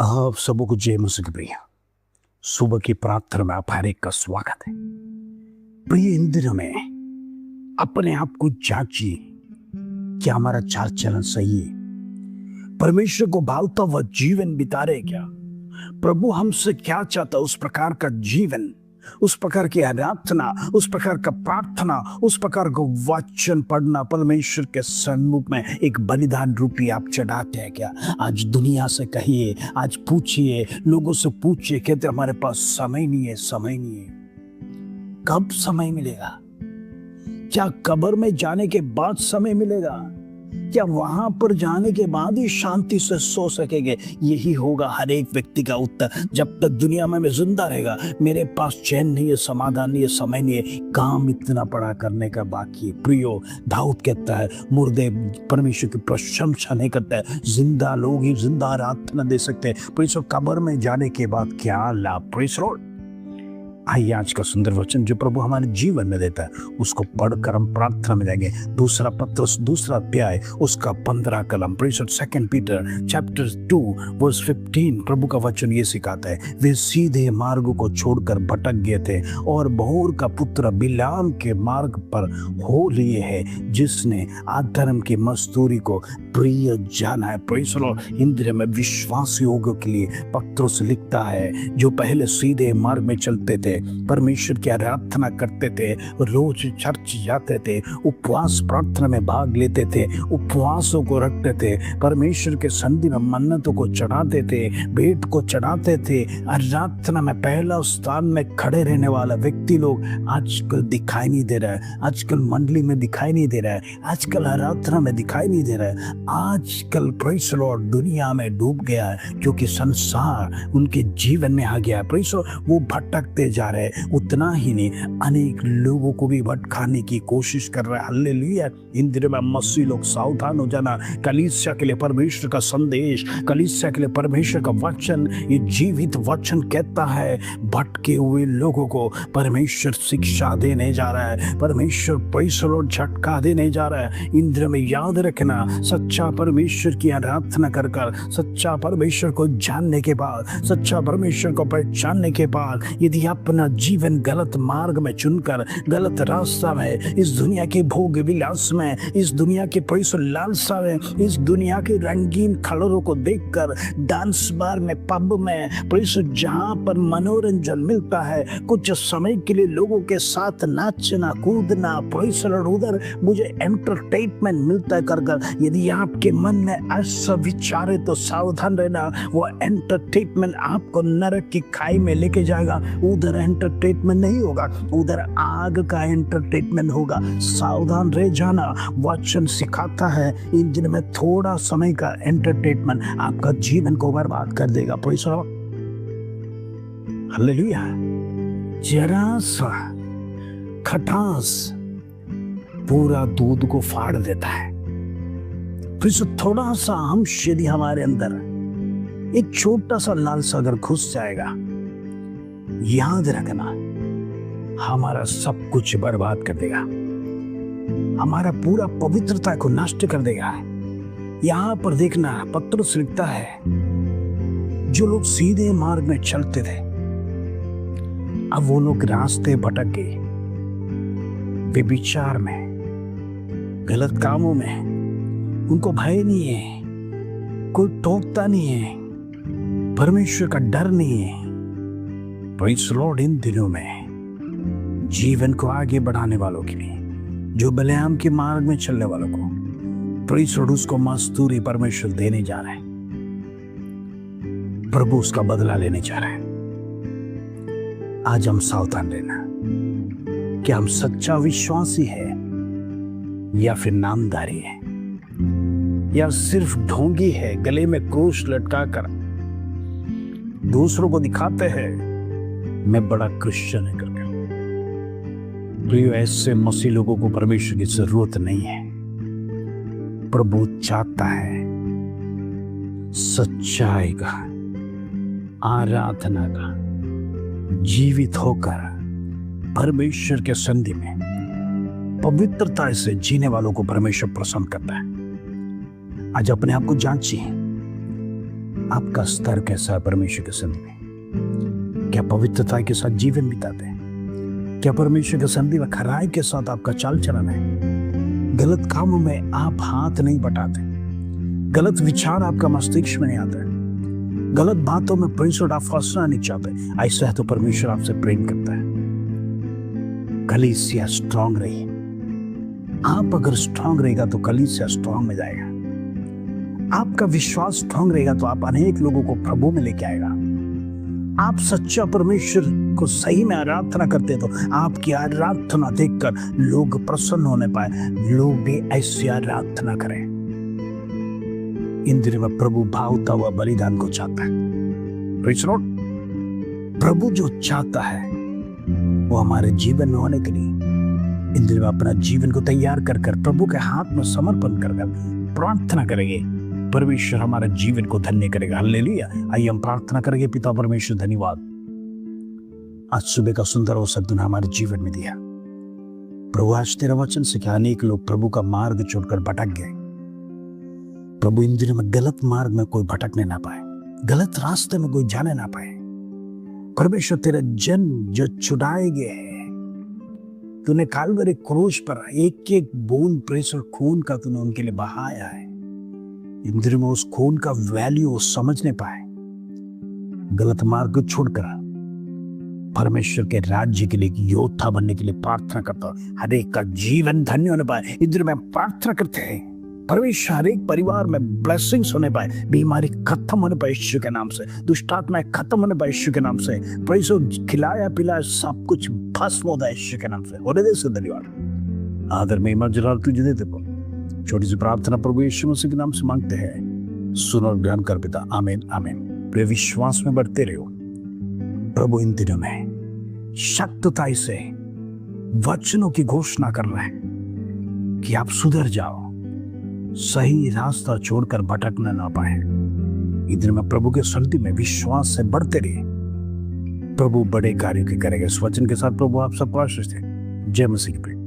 आप सबको जय मसीह की प्रिय। सुबह की प्रार्थना में आप हर एक का स्वागत है। प्रिय, इन दिनों में अपने आप को जांचिए, क्या हमारा चाल चलन सही है? परमेश्वर को भावता हुआ जीवन बिता रहे क्या? प्रभु हमसे क्या चाहता, उस प्रकार का जीवन, उस प्रकार की आराधना, उस प्रकार का प्रार्थना, उस प्रकार का वचन पढ़ना परमेश्वर के सन्मुख में एक बलिदान रूपी आप चढ़ाते हैं क्या? आज दुनिया से कहिए, आज पूछिए, लोगों से पूछिए, कहते हमारे पास समय नहीं है, समय नहीं है। कब समय मिलेगा? क्या कब्र में जाने के बाद समय मिलेगा? क्या वहां पर जाने के बाद ही शांति से सो सकेंगे? यही होगा हर एक व्यक्ति का उत्तर। जब तक दुनिया में मैं जिंदा रहेगा, मेरे पास चैन नहीं है, समाधान नहीं है, समय नहीं है, काम इतना बड़ा करने का बाकी है। प्रियो, दाऊद कहता है, मुर्दे परमेश्वर की प्रशंसा नहीं करते हैं, जिंदा लोग ही जिंदा आराधना दे सकते हैं। परमेश्वर कब्र में जाने के बाद क्या लाभ? Praise Lord. आइए आज का सुंदर वचन जो प्रभु हमारे जीवन में देता है उसको पढ़कर हम प्रार्थना में जाएंगे। दूसरा पत्रस दूसरा अध्याय उसका 15 कलम, सेकंड पीटर चैप्टर 2 वर्स 15। प्रभु का वचन ये सिखाता है, वे सीधे मार्ग को छोड़कर भटक गए थे और बहोर का पुत्र बिलाम के मार्ग पर हो लिए है, जिसने अधर्म की मजदूरी को प्रिय जाना है। Praise Lord. इन दिनों में विश्वासी लोगों के लिए पत्रस लिखता है, जो पहले सीधे मार्ग में चलते थे, परमेश्वर की आराधना करते थे, रोज चर्च जाते थे, उपवास प्रार्थना में भाग लेते थे, उपवासों को रखते थे, परमेश्वर के सन्निधि में मन्नतों को चढ़ाते थे, भेंट को चढ़ाते थे, आराधना में पहला स्थान में खड़े रहने वाला व्यक्ति लोग आजकल दिखाई नहीं दे रहा है। आजकल मंडली में दिखाई नहीं दे रहा है, आजकल आराधना में दिखाई नहीं दे रहा है। आजकल प्रेज़ लॉर्ड दुनिया में डूब गया है, क्योंकि संसार उनके जीवन में आ गया है। प्रेज़ लॉर्ड, वो भटकते जा रहे हैं। उतना ही नहीं, अनेक लोगों को भी भटकाने की कोशिश कर रहा है। हालेलुया। इन दिनों में मसीह लोग सावधान हो जाना। कलीसिया के लिए परमेश्वर का संदेश, कलीसिया के लिए परमेश्वर का वचन, ये जीवित वचन कहता है, भटके हुए लोगों को परमेश्वर शिक्षा देने जा रहा है, परमेश्वर प्रेज़ लॉर्ड झटका देने जा रहा है। इन दिनों में याद रखना, सच्चा परमेश्वर की आराधना कर कर, सच्चा परमेश्वर को जानने के बाद, सच्चा परमेश्वर को पहचानने के बाद, यदि अपना जीवन गलत मार्ग में चुनकर, गलत रास्ता में, इस दुनिया के भोग विलास में, इस दुनिया के पैसों लालसा में, इस दुनिया के रंगीन कलरों को देखकर, डांस बार में, पब में, पैसों जहां पर मनोरंजन मिलता है, कुछ समय के लिए लोगों के साथ नाचना कूदना, पैसों उधर मुझे एंटरटेनमेंट मिलता है कर कर, यदि आपके मन में ऐसा विचार है तो सावधान रहना। वो एंटरटेनमेंट आपको नरक की खाई में लेके जाएगा। उधर एंटरटेनमेंट नहीं होगा, उधर आग का एंटरटेनमेंट होगा। सावधान रह जाना। वचन सिखाता है, इन दिन में थोड़ा समय का एंटरटेनमेंट आपका जीवन को बर्बाद कर देगा। Praise Lord. हालेलुया। जरा सा खटास पूरा दूध को फाड़ देता है। फिर थोड़ा सा अंश यदि हमारे अंदर, एक छोटा सा लालसा अगर घुस जाएगा, याद रखना, हमारा सब कुछ बर्बाद कर देगा, हमारा पूरा पवित्रता को नष्ट कर देगा। यहां पर देखना, पत्रस लिखता है, जो लोग सीधे मार्ग में चलते थे, अब वो लोग रास्ते भटक गए, व्यभिचार में, गलत कामों में। उनको भय नहीं है, कोई टोकता नहीं है, परमेश्वर का डर नहीं है। Praise Lord. इन दिनों में जीवन को आगे बढ़ाने वालों के लिए, जो बिलाम के मार्ग में चलने वालों को, प्रेज़ लॉर्ड, उसको मजदूरी परमेश्वर देने जा रहा है। प्रभु उसका बदला लेने जा रहा है। आज हम सावधान रहना, क्या हम सच्चा विश्वासी है या फिर नामधारी है, या सिर्फ ढोंगी है, गले में क्रूस लटका कर दूसरों को दिखाते हैं मैं बड़ा क्रिश्चियन है करके। प्रिय, ऐसे मसीह लोगों को परमेश्वर की जरूरत नहीं है। प्रभु चाहता है सच्चाई का, आराधना का, जीवित होकर परमेश्वर के सन्निधि में पवित्रता से जीने वालों को परमेश्वर पसंद करता है। आज अपने आप को जांचिए, आपका स्तर कैसा है परमेश्वर के सन्निधि में? क्या पवित्रता के साथ जीवन बिताते हैं? क्या परमेश्वर के सन्निधि में खराई के साथ आपका चाल चलन है? गलत कामों में आप हाथ नहीं बटाते, गलत विचार आपका मस्तिष्क में नहीं आता है, गलत बातों में परमेश्वर आप फंसना नहीं चाहते, ऐसा है तो परमेश्वर आपसे प्रेम करता है। कलीसिया स्ट्रांग रही। आप अगर स्ट्रांग रहेगा तो कलीसिया स्ट्रांग में जाएगा। आपका विश्वास स्ट्रांग रहेगा तो आप अनेक लोगों को प्रभु में लेके आएगा। आप सच्चा परमेश्वर को सही में आराधना करते तो आपकी आराधना देखकर लोग प्रसन्न होने पाए, लोग भी ऐसी आराधना करें। इन दिनों में प्रभु भावता हुआ बलिदान को चाहता है। Praise Lord. प्रभु जो चाहता है वो हमारे जीवन में होने के लिए इन दिनों में अपना जीवन को तैयार कर प्रभु के हाथ में समर्पण कर प्रार्थना करेंगे। परमेश्वर हमारे जीवन को धन्य करेगा। हालेलुया। आइए हम प्रार्थना करेंगे। पिता परमेश्वर धन्यवाद, आज सुबह का सुंदर अवसर तूने हमारे जीवन में दिया। प्रभु आज तेरा वचन से क्या अनेक लोग प्रभु का मार्ग छोड़कर भटक गए। प्रभु इन दिनों में गलत मार्ग में कोई भटकने ना पाए, गलत रास्ते में कोई जाने ना पाए। परमेश्वर तेरा जन जो छुड़ाए गए हैं, तूने कालवरी क्रूस पर एक एक बूंद प्रेशर खून का तूने उनके लिए बहाया है। इन दिनों में उस खून का वैल्यू समझने पाए, गलत मार्ग को छोड़कर परमेश्वर के राज्य के लिए योद्धा बनने के लिए प्रार्थना करता हूं। हर एक का जीवन धन्य होने पाए। इन दिनों में प्रार्थना करते हैं परमेश्वर हर एक परिवार में ब्लेसिंग्स होने पाए, बीमारी खत्म होने पाए यीशु के नाम से, दुष्टात्माएं खत्म होने पाए यीशु के नाम से, परमेश्वर खिलाया पिलाया सब कुछ भस्म होता है यीशु के नाम से। होने दे से धन्यवाद, आदर में महिमा जलाल तुझे देते प्रभु। छोटी सी प्रार्थना प्रभु यीशु मसीह के नाम से मांगते हैं, सुन और ग्रहण कर पिता। आमीन आमीन। प्रिय विश्वास में बढ़ते रहो। प्रभु इन दिनों में शक्तताई से वचनों की घोषणा कर रहे हैं कि आप सुधर जाओ, सही रास्ता छोड़कर भटकना ना पाए। इधर में प्रभु के सन्निधि में विश्वास से बढ़ते रहिए। प्रभु बड़े कार्यों के करेगा। इस वचन के साथ प्रभु आप सबको आशीष दे। जय मसीह की प्रिय।